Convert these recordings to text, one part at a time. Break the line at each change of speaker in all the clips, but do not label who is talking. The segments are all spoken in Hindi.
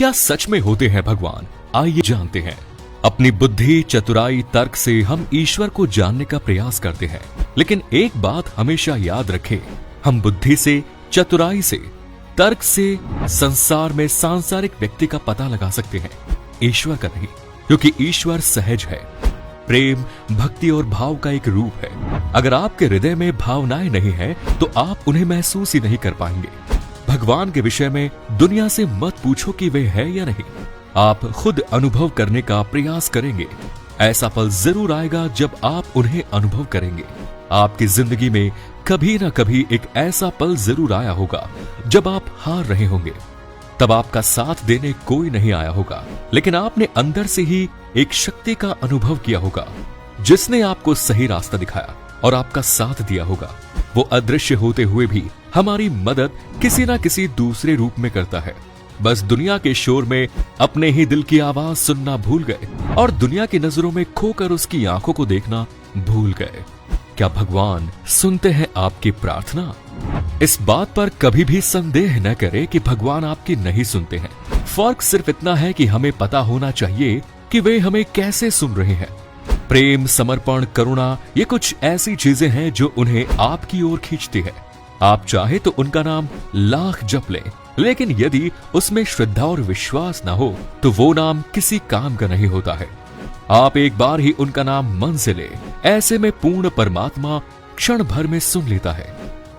क्या सच में होते हैं भगवान? आइए जानते हैं। अपनी बुद्धि, चतुराई, तर्क से हम ईश्वर को जानने का प्रयास करते हैं, लेकिन एक बात हमेशा याद रखें, हम बुद्धि से, चतुराई से, तर्क से संसार में सांसारिक व्यक्ति का पता लगा सकते हैं, ईश्वर का नहीं, क्योंकि ईश्वर सहज है, प्रेम, भक्ति और भाव का एक रूप है। अगर आपके हृदय में भावनाएं नहीं है तो आप उन्हें महसूस ही नहीं कर पाएंगे। भगवान के विषय में दुनिया से मत पूछो कि वे है या नहीं, आप खुद अनुभव करने का प्रयास करेंगे। ऐसा पल जरूर आएगा जब आप उन्हें अनुभव करेंगे। आपकी जिंदगी में कभी ना कभी एक ऐसा पल जरूर आया होगा जब आप हार रहे होंगे, तब आपका साथ देने कोई नहीं आया होगा, लेकिन आपने अंदर से ही एक शक्ति का अनुभव किया होगा जिसने आपको सही रास्ता दिखाया और आपका साथ दिया होगा। वो अदृश्य होते हुए भी हमारी मदद किसी ना किसी दूसरे रूप में करता है। बस दुनिया के शोर में अपने ही दिल की आवाज सुनना भूल गए और दुनिया की नजरों में खोकर उसकी आंखों को देखना भूल गए। क्या भगवान सुनते हैं आपकी प्रार्थना? इस बात पर कभी भी संदेह न करें कि भगवान आपकी नहीं सुनते हैं। फर्क सिर्फ इतना है कि हमें पता होना चाहिए कि वे हमें कैसे सुन रहे हैं। प्रेम, समर्पण, करुणा, ये कुछ ऐसी चीजें हैं जो उन्हें आपकी ओर खींचती है। आप चाहे तो उनका नाम लाख जप लें, लेकिन यदि उसमें श्रद्धा और विश्वास ना हो तो वो नाम किसी काम का नहीं होता है। आप एक बार ही उनका नाम मन से ले, ऐसे में पूर्ण परमात्मा क्षण भर में सुन लेता है।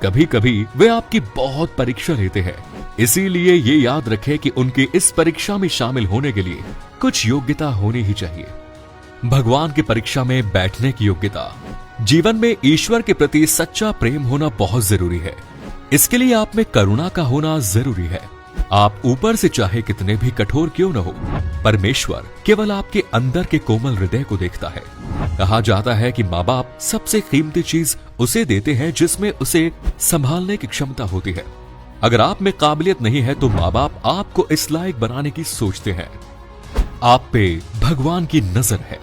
कभी कभी वे आपकी बहुत परीक्षा लेते हैं, इसीलिए ये याद रखें कि उनकी इस परीक्षा में शामिल होने के लिए कुछ योग्यता होनी ही चाहिए। भगवान की परीक्षा में बैठने की योग्यता। जीवन में ईश्वर के प्रति सच्चा प्रेम होना बहुत जरूरी है। इसके लिए आप में करुणा का होना जरूरी है। आप ऊपर से चाहे कितने भी कठोर क्यों न हो, परमेश्वर केवल आपके अंदर के कोमल हृदय को देखता है। कहा जाता है कि माँ बाप सबसे कीमती चीज उसे देते हैं जिसमें उसे संभालने की क्षमता होती है। अगर आप में काबिलियत नहीं है तो माँ बाप आपको इस लायक बनाने की सोचते हैं। आप पे भगवान की नजर है।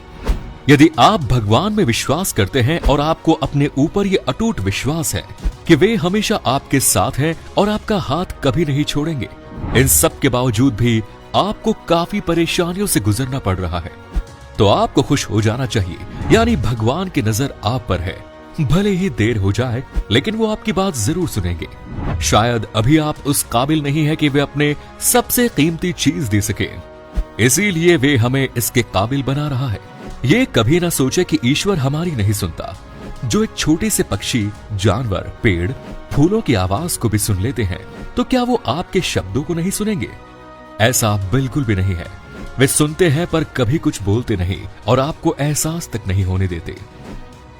यदि आप भगवान में विश्वास करते हैं और आपको अपने ऊपर ये अटूट विश्वास है कि वे हमेशा आपके साथ हैं और आपका हाथ कभी नहीं छोड़ेंगे, इन सब के बावजूद भी आपको काफी परेशानियों से गुजरना पड़ रहा है, तो आपको खुश हो जाना चाहिए। यानी भगवान की नजर आप पर है। भले ही देर हो जाए, लेकिन वो आपकी बात जरूर सुनेंगे। शायद अभी आप उस काबिल नहीं है कि वे अपने सबसे कीमती चीज दे सके, इसीलिए वे हमें इसके काबिल बना रहा है। ये कभी ना सोचे कि ईश्वर हमारी नहीं सुनता। जो एक छोटे से पक्षी, जानवर, पेड़, फूलों की आवाज को भी सुन लेते हैं, तो क्या वो आपके शब्दों को नहीं सुनेंगे? ऐसा बिल्कुल भी नहीं है। वे सुनते हैं पर कभी कुछ बोलते नहीं और आपको एहसास तक नहीं होने देते।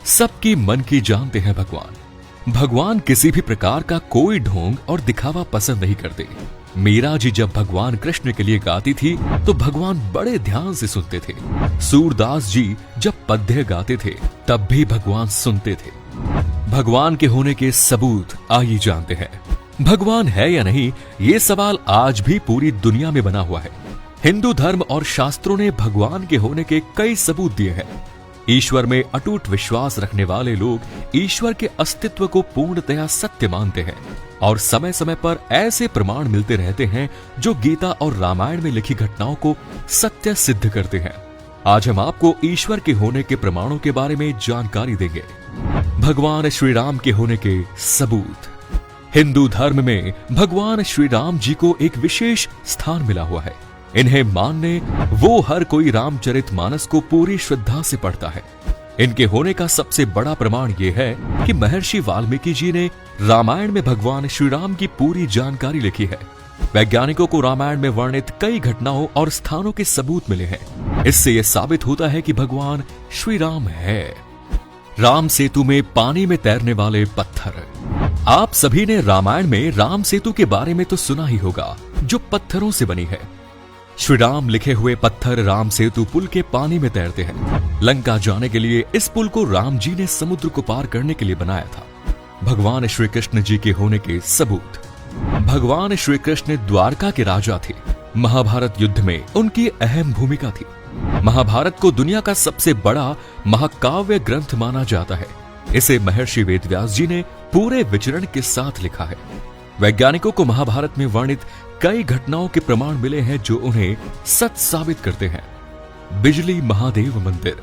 सबकी मन की जानते हैं भगवान। भगवान किसी भी प्रकार का कोई ढोंग और दिखावा पसंद नहीं करते। मीरा जी जब भगवान कृष्ण के लिए गाती थी तो भगवान बड़े ध्यान से सुनते थे। सूरदास जी जब पद्य गाते थे तब भी भगवान सुनते थे। भगवान के होने के सबूत आइए जानते हैं। भगवान है या नहीं, ये सवाल आज भी पूरी दुनिया में बना हुआ है। हिंदू धर्म और शास्त्रों ने भगवान के होने के कई सबूत दिए हैं। ईश्वर में अटूट विश्वास रखने वाले लोग ईश्वर के अस्तित्व को पूर्णतया सत्य मानते हैं और समय समय पर ऐसे प्रमाण मिलते रहते हैं जो गीता और रामायण में लिखी घटनाओं को सत्य सिद्ध करते हैं। आज हम आपको ईश्वर के होने के प्रमाणों के बारे में जानकारी देंगे। भगवान श्री राम के होने के सबूत। हिंदू धर्म में भगवान श्री राम जी को एक विशेष स्थान मिला हुआ है। इन्हें मानने वो हर कोई रामचरितमानस को पूरी श्रद्धा से पढ़ता है। इनके होने का सबसे बड़ा प्रमाण ये है कि महर्षि वाल्मीकि जी ने रामायण में भगवान श्री राम की पूरी जानकारी लिखी है। वैज्ञानिकों को रामायण में वर्णित कई घटनाओं और स्थानों के सबूत मिले हैं। इससे यह साबित होता है कि भगवान श्री राम है। राम सेतु में पानी में तैरने वाले पत्थर। आप सभी ने रामायण में राम सेतु के बारे में तो सुना ही होगा, जो पत्थरों से बनी है। श्री राम लिखे हुए पत्थर राम सेतु पुल के पानी में तैरते हैं। लंका जाने के लिए इस पुल को राम जी ने समुद्र को पार करने के लिए बनाया था। भगवान श्री कृष्ण जी के होने के सबूत। भगवान श्री कृष्ण द्वारका के राजा थे। महाभारत युद्ध में उनकी अहम भूमिका थी। महाभारत को दुनिया का सबसे बड़ा महाकाव्य ग्रंथ माना जाता है। इसे महर्षि वेदव्यास जी ने पूरे विचरण के साथ लिखा है। वैज्ञानिकों को महाभारत में वर्णित कई घटनाओं के प्रमाण मिले हैं जो उन्हें सच साबित करते हैं। बिजली महादेव मंदिर।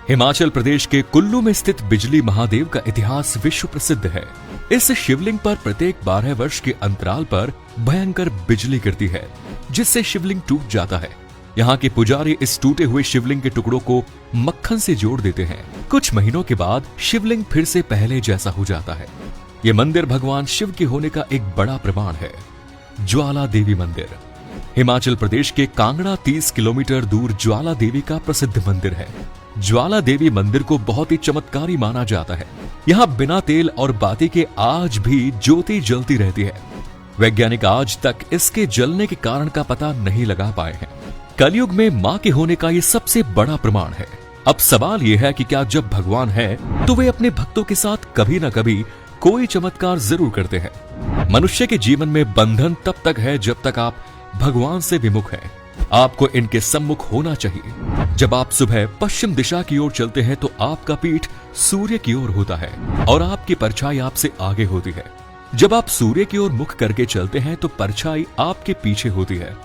हिमाचल प्रदेश के कुल्लू में स्थित बिजली महादेव का इतिहास विश्व प्रसिद्ध है। इस शिवलिंग पर प्रत्येक 12 वर्ष के अंतराल पर भयंकर बिजली गिरती है, जिससे शिवलिंग टूट जाता है। यहाँ के पुजारी इस टूटे हुए शिवलिंग के टुकड़ों को मक्खन से जोड़ देते हैं। कुछ महीनों के बाद शिवलिंग फिर से पहले जैसा हो जाता है। ये मंदिर भगवान शिव के होने का एक बड़ा प्रमाण है। ज्वाला देवी मंदिर। हिमाचल प्रदेश के कांगड़ा 30 किलोमीटर दूर ज्वाला देवी का प्रसिद्ध मंदिर है। ज्वाला देवी मंदिर को बहुत ही चमत्कारी माना जाता है। यहाँ बिना तेल और बाती के आज भी ज्योति जलती रहती है। वैज्ञानिक आज तक इसके जलने के कारण का पता नहीं लगा पाए हैं। कलयुग में मां के होने का ये सबसे बड़ा प्रमाण है। अब सवाल यह है कि क्या जब भगवान है तो वे अपने भक्तों के साथ कभी न कभी कोई चमत्कार जरूर करते हैं। मनुष्य के जीवन में बंधन तब तक है जब तक आप भगवान से विमुख हैं। आपको इनके सम्मुख होना चाहिए। जब आप सुबह पश्चिम दिशा की ओर चलते हैं तो आपका पीठ सूर्य की ओर होता है और आपकी परछाई आपसे आगे होती है। जब आप सूर्य की ओर मुख करके चलते हैं तो परछाई आपके पीछे होती है।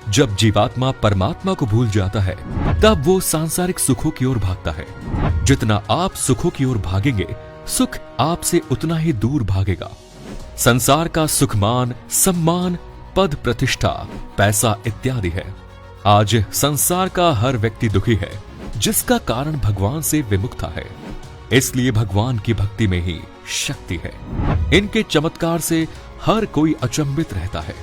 जब जीवात्मा परमात्मा को भूल जाता है तब वो सांसारिक सुखों की ओर भागता है। जितना आप सुखों की ओर भागेंगे, सुख आपसे उतना ही दूर भागेगा। संसार का सुखमान, सम्मान, पद, प्रतिष्ठा, पैसा इत्यादि है। आज संसार का हर व्यक्ति दुखी है, जिसका कारण भगवान से विमुखता है। इसलिए भगवान की भक्ति में ही शक्ति है। इनके चमत्कार से हर कोई अचंभित रहता है।